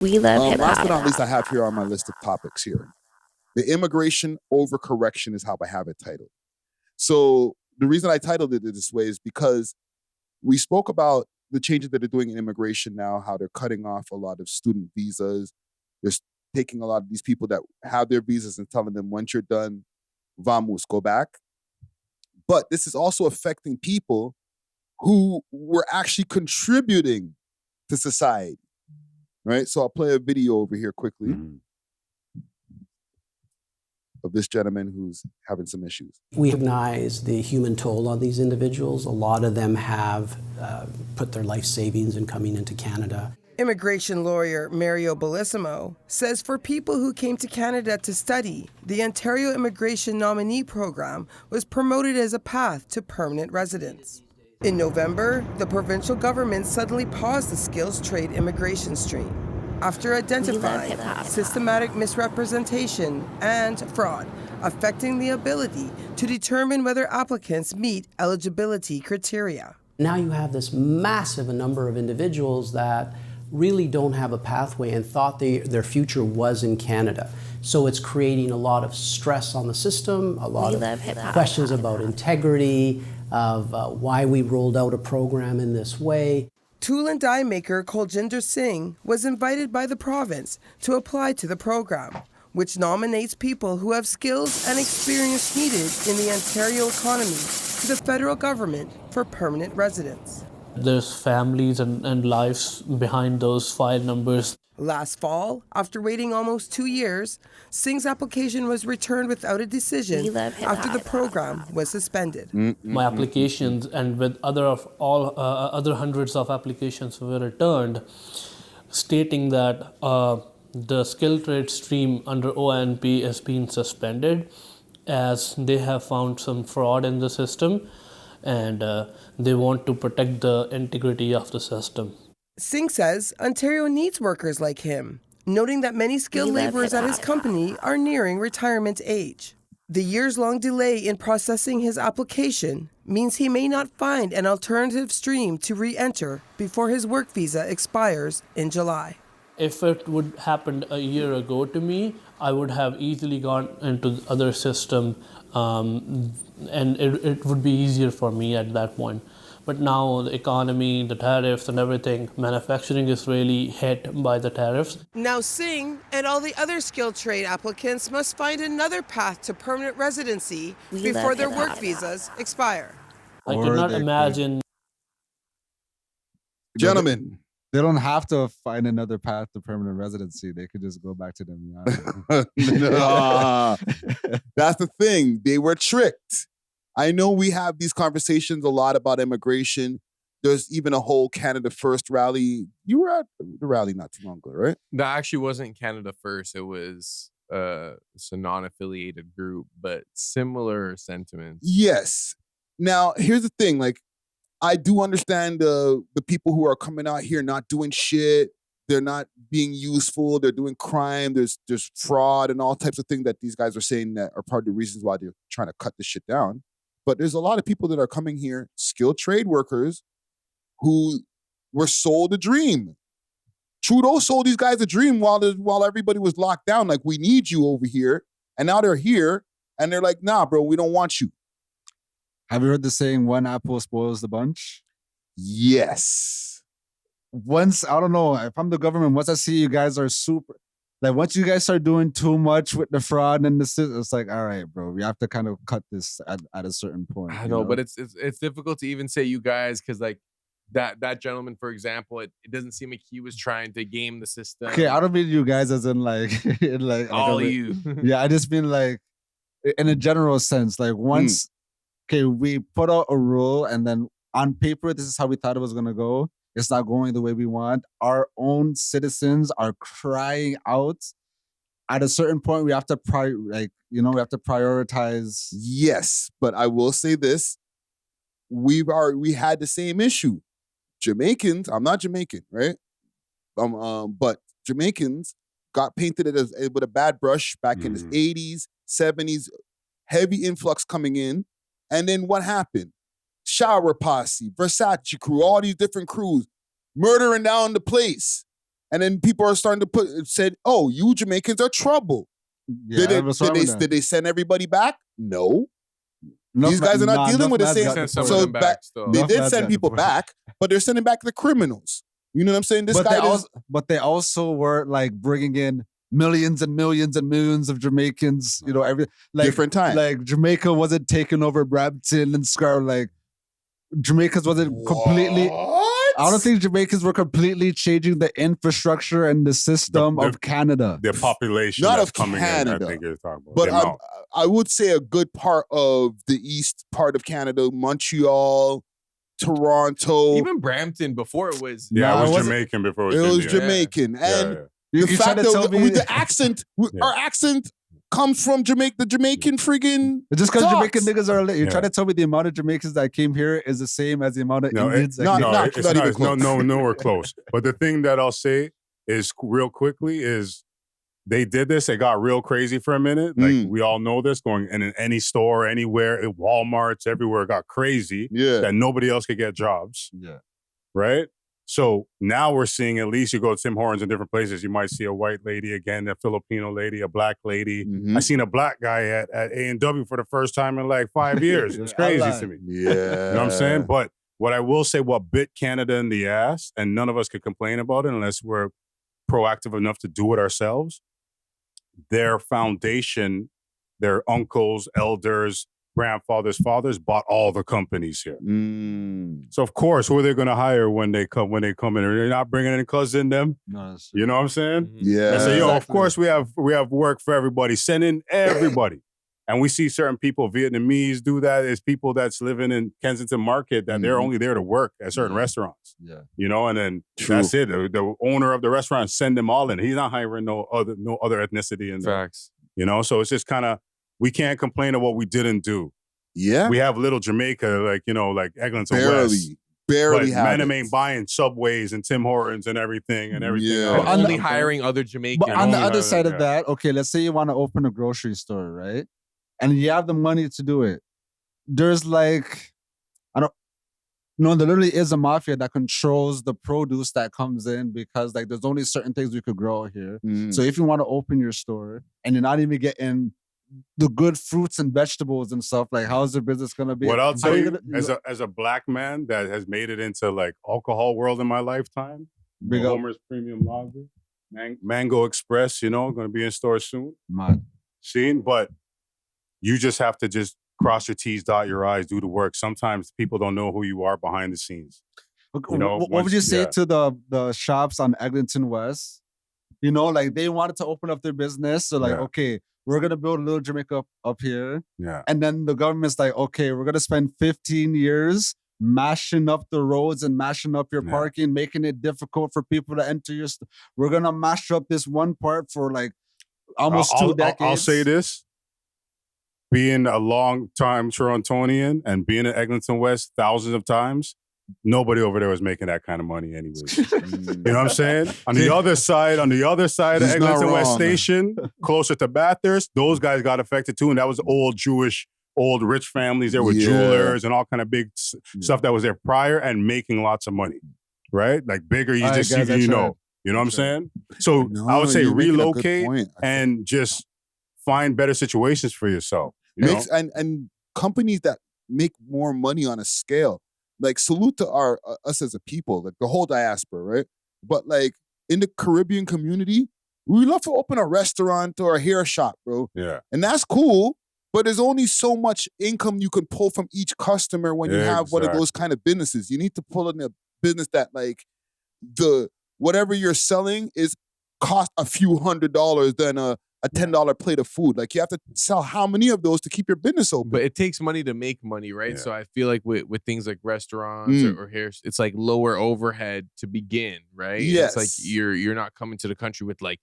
We love hip Last hop. but not least, I have here on my list of topics here. The immigration overcorrection is how I have it titled. So the reason I titled it this way is because we spoke about the changes that they're doing in immigration now, how they're cutting off a lot of student visas. They're taking a lot of these people that have their visas and telling them, once you're done, vamos, go back. But this is also affecting people who were actually contributing to society, right? So I'll play a video over here quickly of this gentleman who's having some issues. We recognize the human toll on these individuals. A lot of them have put their life savings in coming into Canada. Immigration lawyer Mario Bellissimo says for people who came to Canada to study, the Ontario Immigration Nominee Program was promoted as a path to permanent residence. In November, the provincial government suddenly paused the skills trade immigration stream after identifying systematic misrepresentation and fraud affecting the ability to determine whether applicants meet eligibility criteria. Now you have this massive number of individuals that really don't have a pathway and thought their future was in Canada. So it's creating a lot of stress on the system, a lot of questions about integrity, of why we rolled out a program in this way. Tool and die maker Koljinder Singh was invited by the province to apply to the program, which nominates people who have skills and experience needed in the Ontario economy to the federal government for permanent residence. There's families and lives behind those file numbers. Last fall, after waiting almost 2 years, Singh's application was returned without a decision after the program was suspended. My applications and with other hundreds of applications were returned, stating that the skill trade stream under ONP has been suspended as they have found some fraud in the system and they want to protect the integrity of the system. Singh says Ontario needs workers like him, noting that many skilled laborers at his company are nearing retirement age. The years-long delay in processing his application means he may not find an alternative stream to re-enter before his work visa expires in July. If it would happen a year ago to me, I would have easily gone into the other system and it would be easier for me at that point. But now the economy, the tariffs and everything, manufacturing is really hit by the tariffs. Now Singh and all the other skilled trade applicants must find another path to permanent residency before their work visas expire. I could not imagine. Gentlemen. They don't have to find another path to permanent residency. They could just go back to them. No. That's the thing. They were tricked. I know we have these conversations a lot about immigration. There's even a whole Canada First rally. You were at the rally not too long ago, right? That actually wasn't Canada First. It was it's a non-affiliated group, but similar sentiments. Yes. Now, here's the thing. Like, I do understand the people who are coming out here not doing shit. They're not being useful. They're doing crime. There's fraud and all types of things that these guys are saying that are part of the reasons why they're trying to cut this shit down. But there's a lot of people that are coming here, skilled trade workers, who were sold a dream. Trudeau sold these guys a dream while everybody was locked down. Like, we need you over here. And now they're here and they're like, nah, bro, we don't want you. Have you heard the saying, one apple spoils the bunch? Yes. Once, I don't know, if I'm the government, once I see you guys are super, like once you guys start doing too much with the fraud and the system, it's like, all right, bro, we have to kind of cut this at a certain point. I know, but it's difficult to even say you guys because like that gentleman, for example, it doesn't seem like he was trying to game the system. Okay, I don't mean you guys as in like, all you. Yeah, I just mean like in a general sense, like once, okay, we put out a rule and then on paper, this is how we thought it was going to go. It's not going the way we want. Our own citizens are crying out. At a certain point, we have to prioritize. Yes, but I will say this: we had the same issue. Jamaicans, I'm not Jamaican, right? But Jamaicans got painted with a bad brush back in the 80s, 70s. Heavy influx coming in, and then what happened? Shower Posse, Versace crew, all these different crews, murdering down the place. And then people are starting to said, "Oh, you Jamaicans are trouble." Yeah, Did they send everybody back? No. Enough These guys are not dealing with the enough same. lads Send got some of So them back still. they Enough did lads send got people deported. back, but they're sending back the criminals. You know what I'm saying? This guy is. But they also were like bringing in millions and millions and millions of Jamaicans. You know, every like Different time. Like Jamaica wasn't taking over Brampton and Scar. Like Jamaicans wasn't completely. What? I don't think Jamaicans were completely changing the infrastructure and the system of Canada. The population Not that's of coming Canada. in, I think you're talking about. But The amount. I would say a good part of the east part of Canada, Montreal, Toronto. Even Brampton before it was. Yeah, it was wasn't- Jamaican before it it was was Indian. Jamaican. Yeah, And yeah. the fact trying to tell that me- with the accent, Yeah. our accent comes from Jamaica, the Jamaican friggin' Just because talks. Jamaican niggas are, you're Yeah. trying to tell me the amount of Jamaicans that came here is the same as the amount of No, Indians that not- came not- it's not even it's close. nowhere close. But the thing that I'll say is real quickly is they did this. It got real crazy for a minute. Like we all know this going in any store, anywhere, at Walmart's, everywhere, it got crazy Yeah. that nobody else could get jobs. Yeah. Right? So now we're seeing, at least you go to Tim Hortons in different places, you might see a white lady again, a Filipino lady, a black lady. Mhm. I seen a black guy at A&W for the first time in like 5 years. It's crazy to me. Yeah. You know what I'm saying? But what I will say, what bit Canada in the ass, and none of us could complain about it unless we're proactive enough to do it ourselves, their foundation, their uncles, elders, grandfathers, fathers bought all the companies here. So of course, who are they going to hire when they come in? They're not bringing any cousins in them. No, that's You know what I'm saying? Yeah. And so, yo, of Exactly. course we have work for everybody. Send in everybody. And we see certain people, Vietnamese do that. There's people that's living in Kensington Market that they're only there to work at certain restaurants. Yeah. You know, and then True. that's it. The owner of the restaurant send them all in. He's not hiring no other ethnicity in there. Facts. You know, so it's just kind of, we can't complain of what we didn't do. Yeah. We have little Jamaica, like, you know, like Eglinton West. Barely But have Manum it. ain't buying Subways and Tim Hortons and everything Yeah. else. And only the- hiring other Jamaicans. But on the only other have- side of yeah. that, okay, let's say you want to open a grocery store, right? And you have the money to do it. There's like, there literally is a mafia that controls the produce that comes in because like there's only certain things we could grow here. Mm. So if you want to open your store and you're not even getting the good fruits and vegetables and stuff, like how's the business gonna be? What I'll How tell you you, gonna- as a black man that has made it into like alcohol world in my lifetime, Big up. Homer's Premium Lager, Mango Express, you know, going to be in stores soon. Man. Seen, but you just have to just cross your T's, dot your I's, do the work. Sometimes people don't know who you are behind the scenes. You know, what would once- you say yeah. to the shops on Eglinton West? You know, like they wanted to open up their business. So like, Yeah. okay, we're gonna build a little Jamaica up here. Yeah. And then the government's like, okay, we're gonna spend 15 years mashing up the roads and mashing up your Yeah. parking, making it difficult for people to enter your store. We're gonna mash up this one part for like almost 2 decades. I'll say this. Being a long-time Torontonian and being in Eglinton West thousands of times, nobody over there was making that kind of money anyways. You know what I'm saying? On the other side of He's Eglinton not West wrong. Station, closer to Bathurst, those guys got affected too. And that was old Jewish, old rich families there with Yeah. jewelers and all kind of big stuff that was there prior and making lots of money. Right? Like bigger, you All right, just guys, see, I you tried. know. You know what I'm saying? So No, I would say you're making a good relocate point. and just find better situations for yourself. You know? And companies that make more money on a scale, like salute to us as a people, like the whole diaspora, right? But like in the Caribbean community, we love to open a restaurant or a hair shop, bro, Yeah. and that's cool. But there's only so much income you can pull from each customer when you have one of those kind of businesses. You need to pull in a business that like whatever you're selling is cost a few $100s than a $10 plate of food. Like you have to sell how many of those to keep your business open? But it takes money to make money, right? Yeah. So I feel like with things like restaurants or hair, it's like lower overhead to begin, right? It's like Yes. you're not coming to the country with like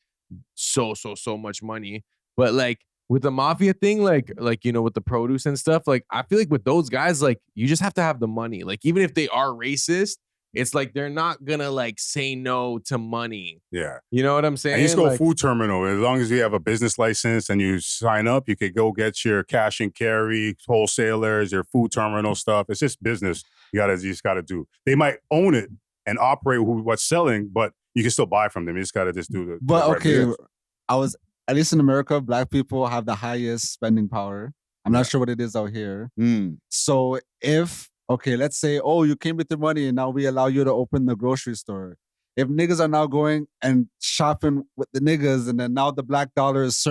so much money. But like with the mafia thing, like you know, with the produce and stuff, like I feel like with those guys, like you just have to have the money. Like even if they are racist, it's like they're not gonna like say no to money. Yeah. You know what I'm saying? And you just go Like, food terminal. As long as you have a business license and you sign up, you could go get your cash and carry, wholesalers, your food terminal stuff. It's just business. You just gotta do. They might own it and operate what's selling, but you can still buy from them. You just got to just do the. But the right okay, business. at least in America, black people have the highest spending power. I'm not sure what it is out here. So if, let's say, you came with your money and now we allow you to open the grocery store. If niggas are now going and shopping with the niggas, and then now the black dollar is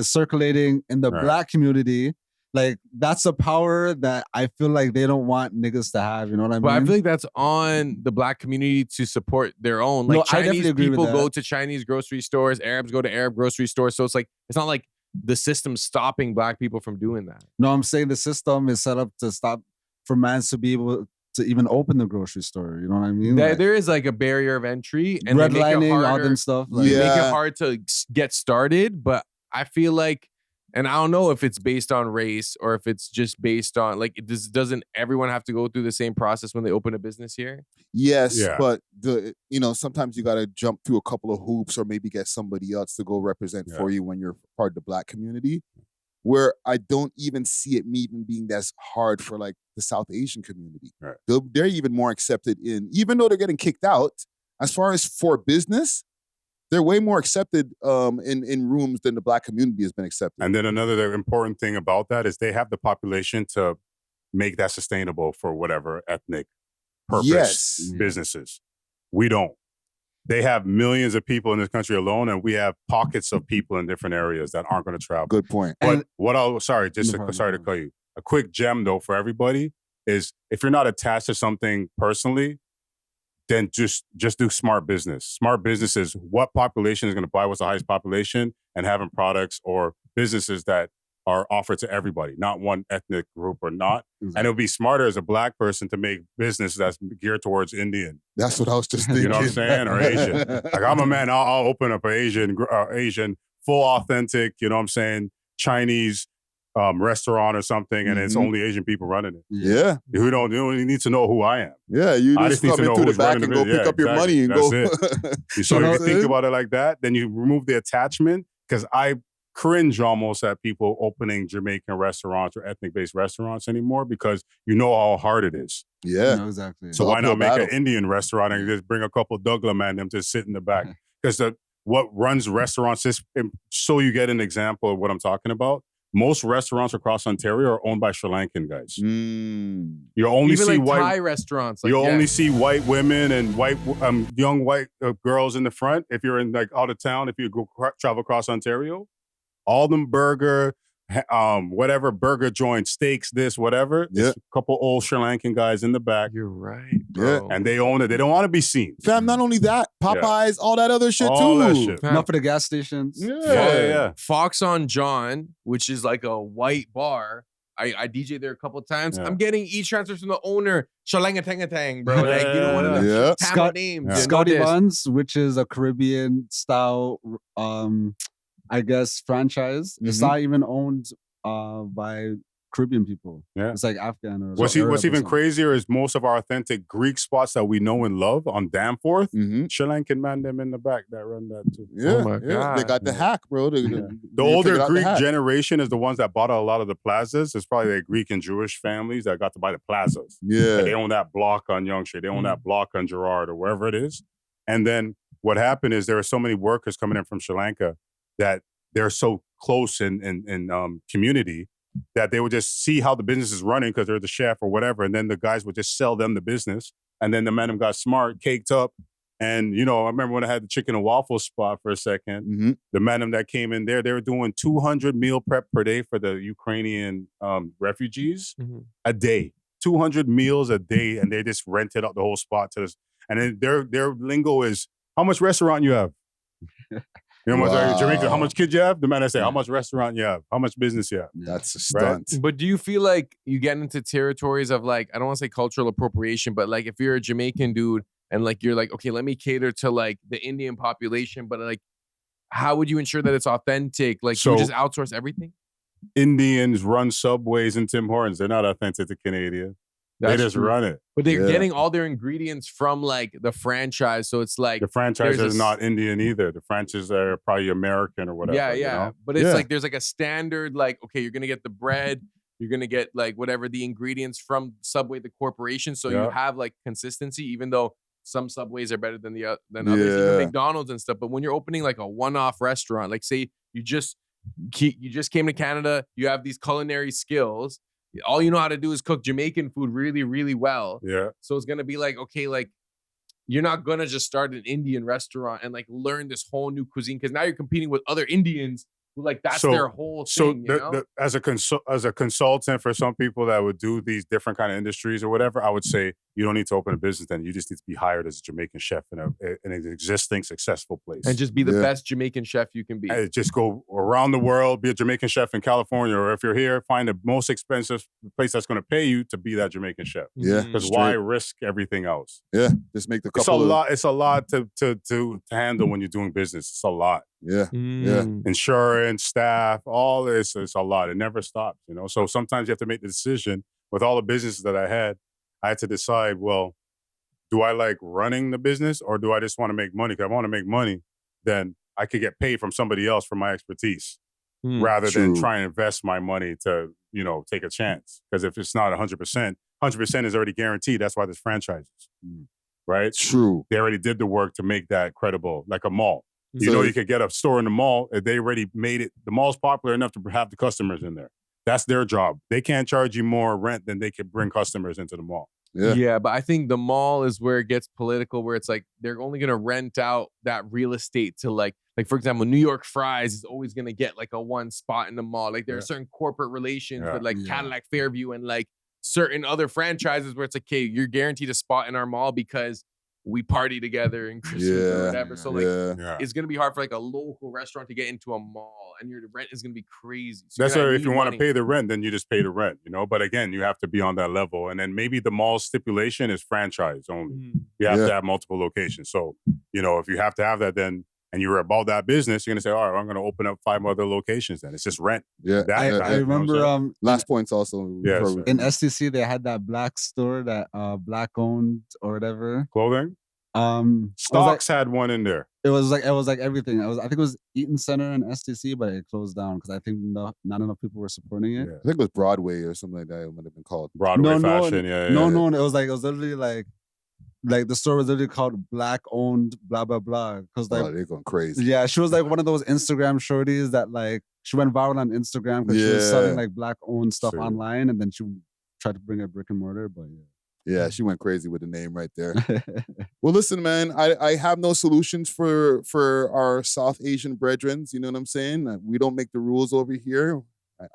circulating in the black community, like that's a power that I feel like they don't want niggas to have. You know what I mean? But I feel like that's on the black community to support their own. Like Chinese people go to Chinese grocery stores, Arabs go to Arab grocery stores. So it's not like the system's stopping black people from doing that. No, I'm saying the system is set up to stop for mans to be able to even open the grocery store. You know what I mean? There is like a barrier of entry, and redlining, all them stuff. Make it hard to get started. But I feel like, and I don't know if it's based on race or if it's just based on doesn't everyone have to go through the same process when they open a business here? Yes, but sometimes you got to jump through a couple of hoops or maybe get somebody else to go represent for you when you're part of the black community. Where I don't even see it even being as hard for like the South Asian community. Right. They're even more accepted even though they're getting kicked out, as far as for business, they're way more accepted in rooms than the black community has been accepted. And then another important thing about that is they have the population to make that sustainable for whatever ethnic purpose businesses. We don't. They have millions of people in this country alone, and we have pockets of people in different areas that aren't going to travel. Good point. But sorry to call you. A quick gem though for everybody is if you're not attached to something personally, then just do smart business. Smart business is what population is going to buy what's the highest population, and having products or businesses that are offered to everybody, not one ethnic group or not. Exactly. And it would be smarter as a black person to make business that's geared towards Indian. That's what I was just thinking. You know what I'm saying? Or Asian. Like I'm a man, I'll open up an Asian, full authentic, you know what I'm saying, Chinese restaurant or something, and it's only Asian people running it. Yeah. You don't need to know who I am. Yeah, you just come into the back and go pick up your money and That's go. It. So if you think about it like that, then you remove the attachment, because I cringe almost at people opening Jamaican restaurants or ethnic-based restaurants anymore, because you know how hard it is. Yeah. No, exactly. So why not make an Indian restaurant and just bring a couple of Douglas man them to sit in the back? Because what runs restaurants, just so you get an example of what I'm talking about, most restaurants across Ontario are owned by Sri Lankan guys. You only even see like white Thai restaurants. You only see white women and white young white girls in the front. If you're in like out of town, if you go travel across Ontario, all them burger, whatever burger joint, steaks, this, whatever. Yeah. A couple old Sri Lankan guys in the back. You're right, bro. Yeah. And they own it. They don't want to be seen. Fam, not only that, Popeyes, all that other shit all too. That shit. Not for the gas stations. Yeah. Fox on John, which is like a white bar. I DJ there a couple of times. I'm getting e-transfers from the owner. Shalanga-tanga-tang, bro. Like, you know what? Scotty Buns, which is a Caribbean style I guess franchise. It's not even owned by Caribbean people. Yeah, it's like Afghan or what's even crazier is most of our authentic Greek spots that we know and love on Danforth. Sri Lankan man them in the back that run that too. Yeah, oh my God. They got the hack, bro. The older Greek generation is the ones that bought a lot of the plazas. It's probably the Greek and Jewish families that got to buy the plazas. Yeah, they own that block on Yonge Street. They own that block on Gerrard or wherever it is. And then what happened is there are so many workers coming in from Sri Lanka that they're so close in community that they would just see how the business is running because they're the chef or whatever, and then the guys would just sell them the business, and then the men got smart, caked up, and I remember when I had the chicken and waffle spot for a second, the men that came in there, they were doing 200 meal prep per day for the Ukrainian refugees a day, 200 meals a day, and they just rented out the whole spot to this, and then their lingo is how much restaurant you have. You know, Jamaica, how much kids you have? The man I say, how much restaurant you have? How much business you have? That's a stunt. Right? But do you feel like you get into territories of like, I don't want to say cultural appropriation, but like if you're a Jamaican dude and like you're like, okay, let me cater to like the Indian population, but like, how would you ensure that it's authentic? Like, so, you just outsource everything? Indians run Subways and Tim Hortons. They're not authentic to Canadian. They just run it. But they're getting all their ingredients from like the franchise. So it's like the franchise is not Indian either. The franchises are probably American or whatever. Yeah. You know? But it's like there's like a standard, like, okay, you're gonna get the bread, you're gonna get like whatever the ingredients from Subway, the corporation. So you have like consistency, even though some Subways are better than than others, even Yeah. McDonald's and stuff. But when you're opening like a one-off restaurant, like say you just came to Canada, you have these culinary skills. All you know how to do is cook Jamaican food really, really well. Yeah. So it's gonna be like, okay, like you're not gonna just start an Indian restaurant and like learn this whole new cuisine, because now you're competing with other Indians who like that's their whole thing. As a consultant for some people that would do these different kind of industries or whatever, I would say you don't need to open a business. Then you just need to be hired as a Jamaican chef in an existing successful place, and just be the best Jamaican chef you can be. And just go around the world, be a Jamaican chef in California, or if you're here, find the most expensive place that's going to pay you to be that Jamaican chef. Yeah. Because why risk everything else? Yeah. Just make the couple. It's a lot to handle when you're doing business. It's a lot. Yeah. Yeah. Insurance, staff, all this, it's a lot. It never stops, you know? So sometimes you have to make the decision. With all the businesses that I had to decide, well, do I like running the business or do I just want to make money? Because if I want to make money, then I could get paid from somebody else for my expertise rather than try and invest my money to, you know, take a chance. Because if it's not 100%, 100% is already guaranteed. That's why there's franchises, right? True. They already did the work to make that credible, like a mall. You So- know, you could get a store in the mall. They already made it. The mall's popular enough to have the customers in there. That's their job. They can't charge you more rent than they could bring customers into the mall. Yeah. But I think the mall is where it gets political, where it's like they're only gonna rent out that real estate to like for example, New York Fries is always gonna get like a one spot in the mall. Like there are certain corporate relations with like Cadillac Fairview and like certain other franchises where it's like, okay, you're guaranteed a spot in our mall because we party together and Christmas or whatever. So like it's gonna be hard for like a local restaurant to get into a mall, and your rent is gonna be crazy. So That's why if you want to pay the rent, then you just pay the rent, you know. But again, you have to be on that level. And then maybe the mall stipulation is franchise only. You have to have multiple locations. So, you know, if you have to have that, then and you're about that business, you're gonna say, all right, I'm gonna open up 5 other locations. Then it's just rent. Yeah. I remember last points also. Yes. In STC they had that black store that black owned or whatever. Clothing. Stocks had one in there. It was like everything. I think it was Eaton Center and STC, but it closed down because I think not enough people were supporting it. I think it was Broadway or something like that. It might have been called Broadway fashion. No. It was literally like the store was literally called Black Owned blah blah blah. Because like they're going crazy. Yeah, she was like one of those Instagram shorties that like she went viral on Instagram because she was selling like black owned stuff online, and then she tried to bring a brick and mortar, but yeah, she went crazy with the name right there. Well, listen, man, I have no solutions for our South Asian brethren. You know what I'm saying? We don't make the rules over here.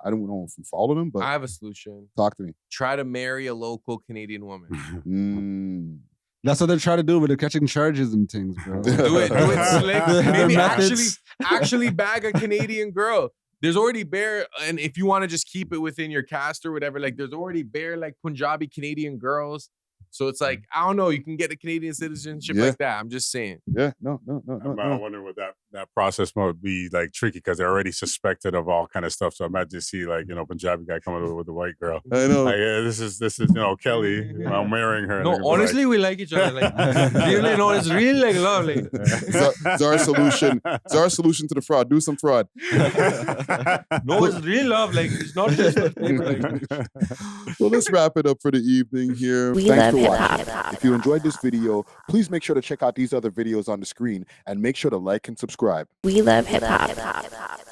I don't know if you follow them, but I have a solution. Talk to me. Try to marry a local Canadian woman. That's what they're trying to do, but they're catching charges and things, bro. Do it slick. Maybe actually bag a Canadian girl. There's already bare, and if you want to just keep it within your caste or whatever, like there's already bare like Punjabi Canadian girls. So it's like, I don't know, you can get a Canadian citizenship like that. I'm just saying. Yeah, no. I wonder what that process might be like tricky because they're already suspected of all kind of stuff. So I might just see like, you know, Punjabi guy coming over with a white girl. I know. Like, yeah, this is you know, Kelly. I'm marrying her. No, honestly, we like each other. Like, really, no, it's really like lovely. It's our solution. It's our solution to the fraud. Do some fraud. No, it's real love. Like, it's not just for paper. Like. Well, let's wrap it up for the evening here. We Thanks love for hip watching. hop. If you enjoyed this video, please make sure to check out these other videos on the screen and make sure to like and subscribe. We love hip hop.